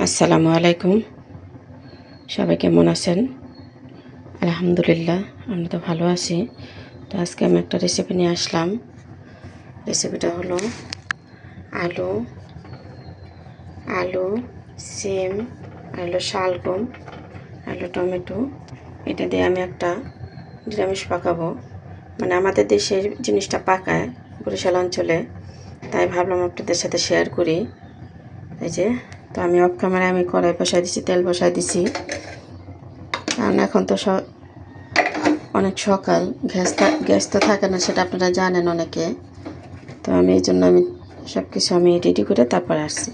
আসসালামু আলাইকুম। সবাই কেমন আছেন? আলহামদুলিল্লাহ, আমরা তো ভালো আছি। তো আজকে আমি একটা রেসিপি নিয়ে আসলাম। রেসিপিটা হলো আলু আলু সিম আর হলো শালগম আর টমেটো। এটা দিয়ে আমি একটা নিরামিষ পাকাবো। মানে আমাদের দেশের জিনিসটা পাকায় বরিশাল অঞ্চলে, তাই ভাবলাম আপনাদের সাথে শেয়ার করি। এই যে, তো আমি অফ ক্যামেরায় আমি কড়াই বসাই দিছি, তেল বসাই দিছি, কারণ এখন তো অনেক সকাল, গ্যাস তো থাকে না, সেটা আপনারা জানেন অনেকে। তো আমি এই জন্য সব কিছু আমি রেডি করে তারপরে আসছি।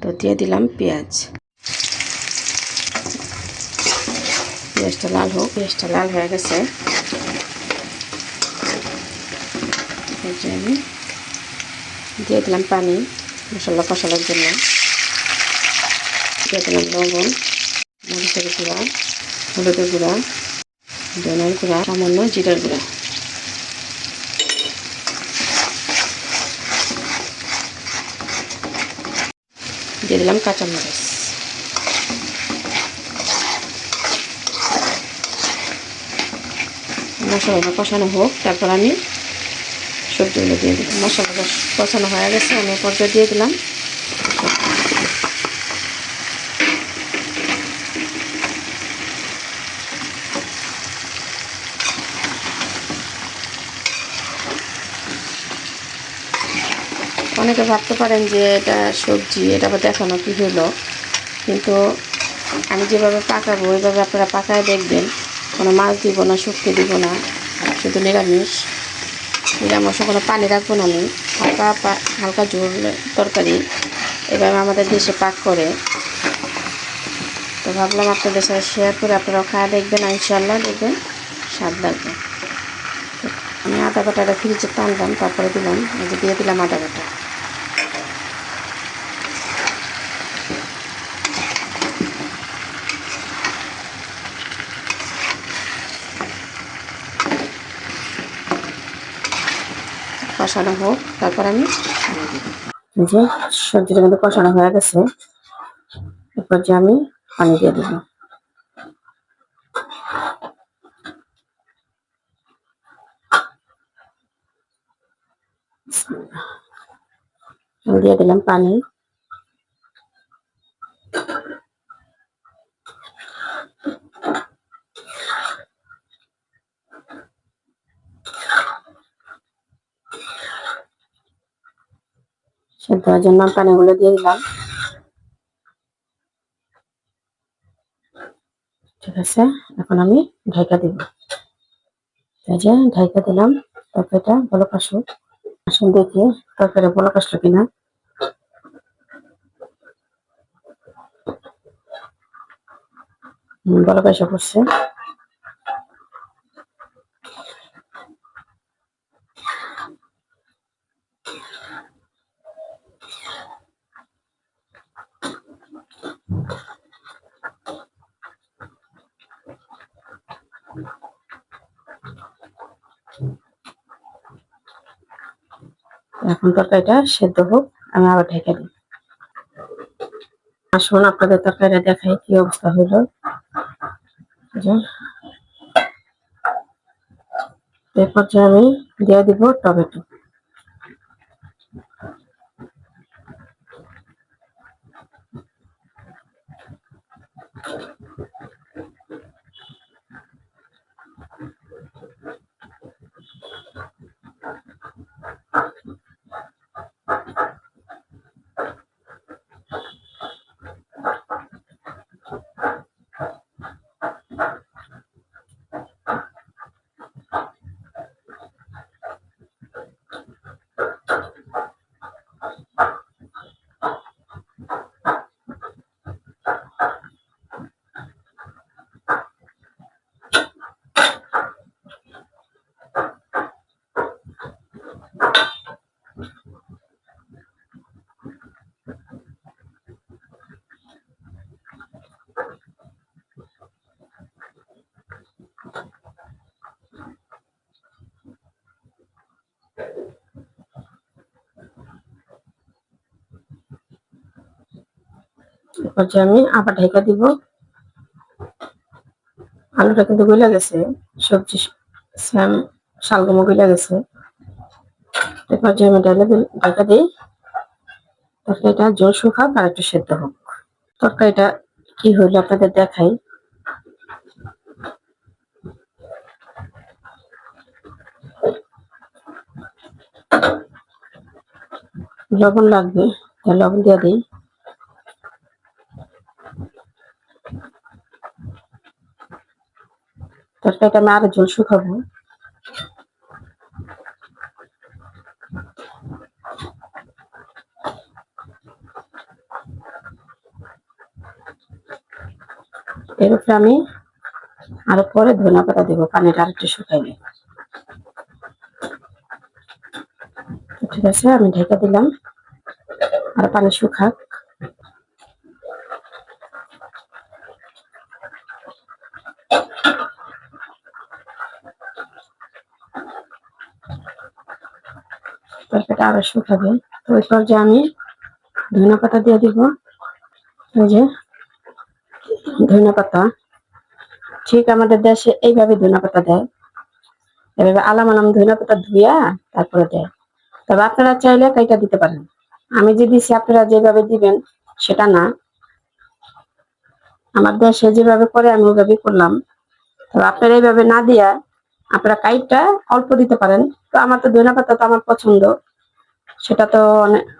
তো দিয়ে দিলাম পেঁয়াজ। পেঁয়াজটা লাল হোক। পেঁয়াজটা লাল হয়ে গেছে, আমি দিয়ে দিলাম পানি মশলা কষানোর জন্য। দিয়ে দিলাম লবণ, মরিচের গুঁড়া, হলুদের গুঁড়া, ধনের গুঁড়া, সামান্য জিরার গুঁড়া। দিয়ে দিলাম কাঁচামরিচ। মশলাটা কষানো হোক, তারপর আমি সবজিগুলো দিয়ে দিলাম। মশলাটা কষানো হয়ে গেছে, আমি পর্যায়ে দিয়ে দিলাম। অনেকে ভাবতে পারেন যে এটা সবজি, এটা আবার দেখানো কী হলো, কিন্তু আমি যেভাবে পাকাবো ওইভাবে আপনারা পাকায় দেখবেন। কোনো মাছ দিব না, শুক্তো দিব না, শুধু নিরামিষ। নিরামিষে কোনো পানি রাখবো না আমি, হালকা ঝোল তরকারি এভাবে আমাদের দেশে পাক করে। তো ভাবলাম আপনাদের সাথে শেয়ার করে আপনারাও খাওয়া দেখবেন, ইনশাল্লাহ দেখবেন স্বাদ লাগবে। আমি আদা বাটাটা ফ্রিজে টানলাম, তারপরে দিলাম, এই যে দিয়ে দিলাম আদা বাটা। কষানো হোক, তারপর আমি যে সবজিটার মধ্যে কষানো হয়ে গেছে, এরপর যে আমি পানি দিয়ে দেবো। দিয়ে দিলাম পানি। সেদ্ধ হওয়ার জন্য পানিগুলো দিয়ে দিলাম। ঠিক আছে, এখন আমি ঢাকা দিব। এই যে ঢাকা দিলাম, তরকারিটা বলক আসুক। আসুন দেখি তরকারি বলক আসলো কিনা। বলক এসে পড়ছে। এখন তরকারিটা সেদ্ধ হোক, আমি আবার ঢেকে দিই। আসুন আপনাদের তরকারিটা দেখাই কি অবস্থা হইলো। এরপর যে আমি দিয়ে দিব টমেটো। এরপর যে আমি আবার ঢেকে দিব। আলুটা কিন্তু গলে গেছে, সবজি স্যাম শালগমও গলে গেছে। এরপর যে আমি ডালে ঢাকা দিই, তরকারিটা জল শুকাক আর একটু সেদ্ধ হোক। তরকারিটা কি হইলো আপনাদের দেখাই। লবণ লাগবে, লবণ দিয়ে দিই। তরকারিটা আমি আরো জল শুকাবো। এর উপরে আমি আরো পরে ধনিয়া পাতা দেবো, পানিটা আরেকটু শুকাইলে। ঠিক আছে, আমি ঢেকে দিলাম আর পানি শুকাক। তরকারিটা আরো শুকাবে। তো ওই পর্যায়ে আমি ধনিয়া পাতা দিয়ে দিব। ওই যে ধনিয়া পাতা, ঠিক আমাদের দেশে এইভাবে ধনিয়া পাতা দেয়, এভাবে আলাম আলাম ধনিয়া পাতা ধুইয়া তারপরে দেয়। তবে আপনারা চাইলে কাইটা দিতে পারেন। আমি যে দিছি আপনারা যেভাবে দিবেন সেটা না, আমার দেশে যেভাবে করে আমি ওইভাবেই করলাম। তবে আপনারা এইভাবে না দিয়া আপনারা কাইটা অল্প দিতে পারেন। তো আমার তো ধনিয়া পাতা তো আমার পছন্দ, সেটা তো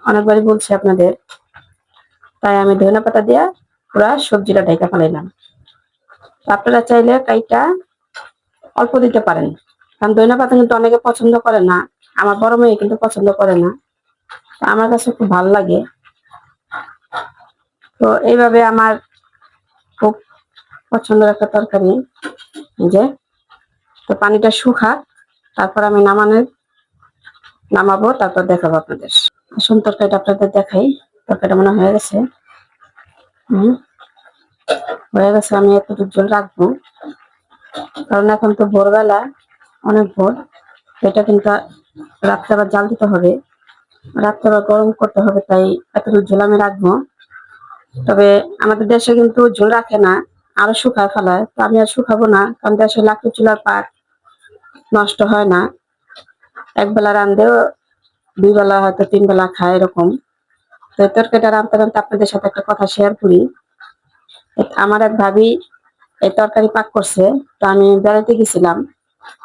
অনেকবারই বলছি আপনাদের, তাই আমি ধনিয়া পাতা দিয়া পুরা সবজিটা ঢেকে ফেলাইলাম। আপনারা চাইলে কাইটা অল্প দিতে পারেন, কারণ ধনিয়া পাতা কিন্তু অনেকে পছন্দ করে না। আমার বড় মেয়ে কিন্তু পছন্দ করে না, আমার কাছে খুব ভালো লাগে। তো এইভাবে আমার খুব পছন্দের একটা তরকারি। যে তো পানিটা শুকাক, তারপর আমি নামাবো, তারপর দেখাবো আপনাদের। আসুন তরকারিটা আপনাদের দেখাই। তরকারিটা মনে হয়ে গেছে। হয়ে গেছে, আমি একটু জল রাখবো, কারণ এখন তো ভোরবেলা, অনেক ভোর। এটা কিন্তু রাত্রে আবার জাল দিতে হবে, রাত্রে আবার গরম করতে হবে, তাই এতটুকু ঝোল আমি রাখবো। তবে আমাদের দেশে কিন্তু ঝোল রাখে না, আরো শুকায় ফেলায়। তো আমি আর শুকাবো না, কারণ দেশে লাকড়ি চুলার পাক নষ্ট হয় না। একবেলা রান্ধেও দুই বেলা হয়তো 3 বেলা খায় এরকম। তো তরকারিটা রাঁধতে রাঁধতে আপনাদের সাথে একটা কথা শেয়ার করি। আমার এক ভাবি এই তরকারি পাক করছে, তো আমি বেড়াতে গেছিলাম।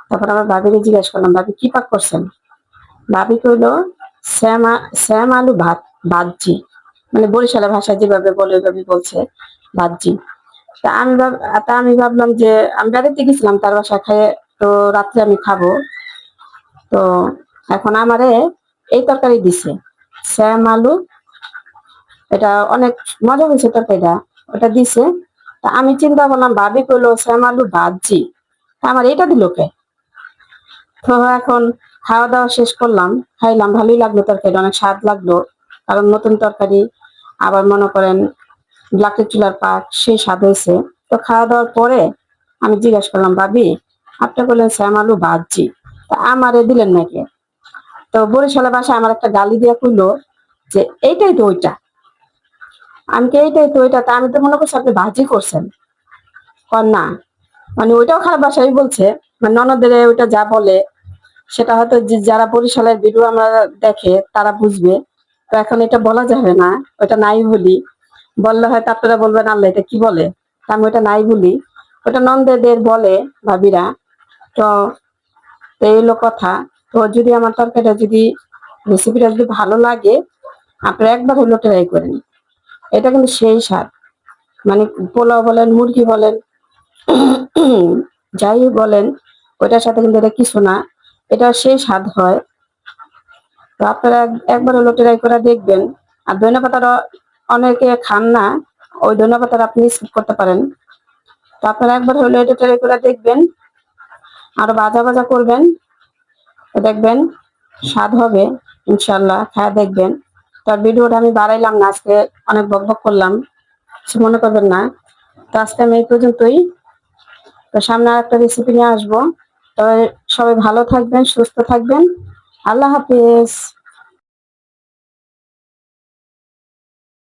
তারপর আমার ভাবিকে জিজ্ঞেস করলাম, ভাবি কি পাক করছেন? ভাবি কইলো শ্যাম আলু ভাজি, মানে বরিশালের ভাষায় যেভাবে বলে ওইভাবে বলছে ভাজি। তা আমি ভাবলাম যে আমি বেড়াতে গেছিলাম তার বাসায়, খেয়ে তো রাত্রে আমি খাবো। তো এখন আমারে এই তরকারি দিছে শ্যাম আলু, এটা অনেক মজা হয়েছে তরকারিটা, ওটা দিছে। তা আমি চিন্তা করলাম, ভাবি কইলো শ্যাম আলু ভাজি, আমার এটা দিল কে? তো এখন খাওয়া দাওয়া শেষ করলাম, খাইলাম, ভালোই লাগলো তরকারি, অনেক স্বাদ লাগলো, কারণ নতুন তরকারি, আবার মনে করেন লাকড়ির চুলার পাক, সেই স্বাদ হয়েছে। তো খাওয়া দাওয়ার পরে আমি জিজ্ঞাসা করলাম, ভাবি আপনি বললেন শ্যাম আলু ভাজি, তা আমারে দিলেন নাকি? তো বরিশালের বাসায় আমার একটা গালি দিয়ে কইলো যে এইটাই তো ওইটা। আমি কি এইটাই তো ওইটা? তা আমি তো মনে করছি আপনি ভাজি করছেন। না, মানে ওইটাও খারাপ ভাষাই বলছে, মানে ননদের ওইটা যা বলে সেটা হয়তো যারা বরিশালের ভিডিও আমরা দেখে তারা বুঝবে। তো এখন এটা বলা যাবে না, ওটা নাই বলি। বললে হয়তো আপনারা বলবেন আল্লাহ এটা কি বলে, আমি ওটা নাই বলি। ওটা নন্দেদের বলে ভাবিরা। তো এই হলো কথা। তো যদি আমার তরকারিটা যদি রেসিপিটা যদি ভালো লাগে, আপনারা একবার হলো ট্রাই করেন। এটা কিন্তু সেই স্বাদ, মানে পোলাও বলেন, মুরগি বলেন, যাই বলেন, ওইটার সাথে কিন্তু এটা কিছু না, এটা সেই স্বাদ হয়। তো আপনারা একবার হলো ট্রাই করে দেখবেন। আর ধনিয়া পাতাটা অনেকে খান না, ওই ধনিয়া পাতাটা আপনি স্কিপ করতে পারেন। তো আপনারা একবার হলো এটা ট্রাই করে দেখবেন, আরো ভাজা ভাজা করবেন, দেখবেন স্বাদ হবে ইনশাল্লাহ, খায় দেখবেন। তার ভিডিওটা আমি বাড়াইলাম না আজকে, অনেক বকবক করলাম, কিছু মনে করবেন না। তো আজকে আমি এই পর্যন্তই। তো সামনে আর একটা রেসিপি নিয়ে আসবো। তবে সবাই ভালো থাকবেন, সুস্থ থাকবেন। আল্লাহ হাফিজ।